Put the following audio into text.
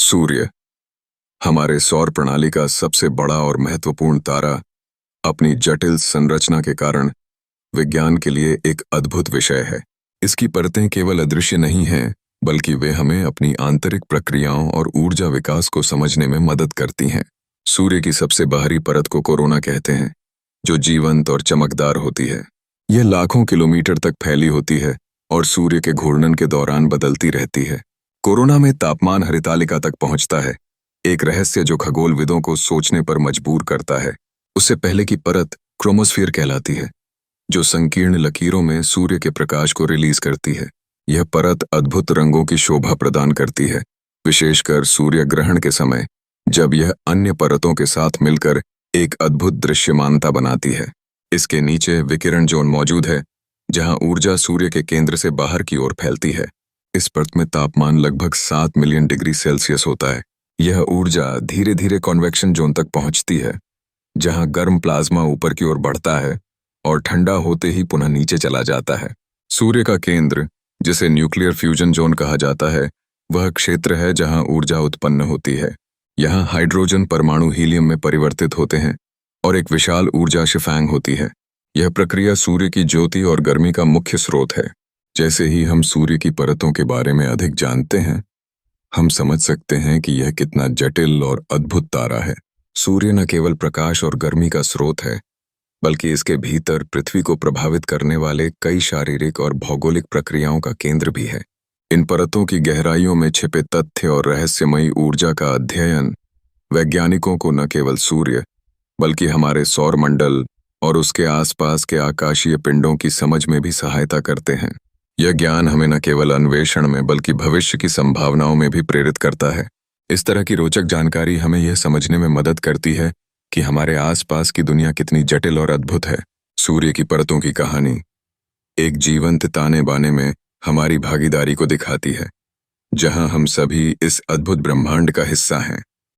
सूर्य हमारे सौर प्रणाली का सबसे बड़ा और महत्वपूर्ण तारा अपनी जटिल संरचना के कारण विज्ञान के लिए एक अद्भुत विषय है। इसकी परतें केवल अदृश्य नहीं हैं, बल्कि वे हमें अपनी आंतरिक प्रक्रियाओं और ऊर्जा विकास को समझने में मदद करती हैं। सूर्य की सबसे बाहरी परत को कोरोना कहते हैं, जो जीवंत और चमकदार होती है। यह लाखों किलोमीटर तक फैली होती है और सूर्य के घूर्णन के दौरान बदलती रहती है। कोरोना में तापमान हरितालिका तक पहुंचता है, एक रहस्य जो खगोलविदों को सोचने पर मजबूर करता है। उससे पहले की परत क्रोमोस्फीयर कहलाती है, जो संकीर्ण लकीरों में सूर्य के प्रकाश को रिलीज करती है। यह परत अद्भुत रंगों की शोभा प्रदान करती है, विशेषकर सूर्य ग्रहण के समय, जब यह अन्य परतों के साथ मिलकर एक अद्भुत दृश्यमानता बनाती है। इसके नीचे विकिरण जोन मौजूद है, जहां ऊर्जा सूर्य के केंद्र से बाहर की ओर फैलती है। इस परत में तापमान लगभग 7 मिलियन डिग्री सेल्सियस होता है। यह ऊर्जा धीरे धीरे कॉन्वेक्शन जोन तक पहुंचती है, जहां गर्म प्लाज्मा ऊपर की ओर बढ़ता है और ठंडा होते ही पुनः नीचे चला जाता है। सूर्य का केंद्र, जिसे न्यूक्लियर फ्यूजन जोन कहा जाता है, वह क्षेत्र है जहां ऊर्जा उत्पन्न होती है। यहाँ हाइड्रोजन परमाणु हीलियम में परिवर्तित होते हैं और एक विशाल ऊर्जा शिफांग होती है। यह प्रक्रिया सूर्य की ज्योति और गर्मी का मुख्य स्रोत है। जैसे ही हम सूर्य की परतों के बारे में अधिक जानते हैं, हम समझ सकते हैं कि यह कितना जटिल और अद्भुत तारा है। सूर्य न केवल प्रकाश और गर्मी का स्रोत है, बल्कि इसके भीतर पृथ्वी को प्रभावित करने वाले कई शारीरिक और भौगोलिक प्रक्रियाओं का केंद्र भी है। इन परतों की गहराइयों में छिपे तथ्य और रहस्यमयी ऊर्जा का अध्ययन वैज्ञानिकों को न केवल सूर्य, बल्कि हमारे सौर मंडल और उसके आसपास के आकाशीय पिंडों की समझ में भी सहायता करते हैं। यह ज्ञान हमें न केवल अन्वेषण में, बल्कि भविष्य की संभावनाओं में भी प्रेरित करता है। इस तरह की रोचक जानकारी हमें यह समझने में मदद करती है कि हमारे आसपास की दुनिया कितनी जटिल और अद्भुत है। सूर्य की परतों की कहानी एक जीवंत ताने बाने में हमारी भागीदारी को दिखाती है, जहां हम सभी इस अद्भुत ब्रह्मांड का हिस्सा हैं।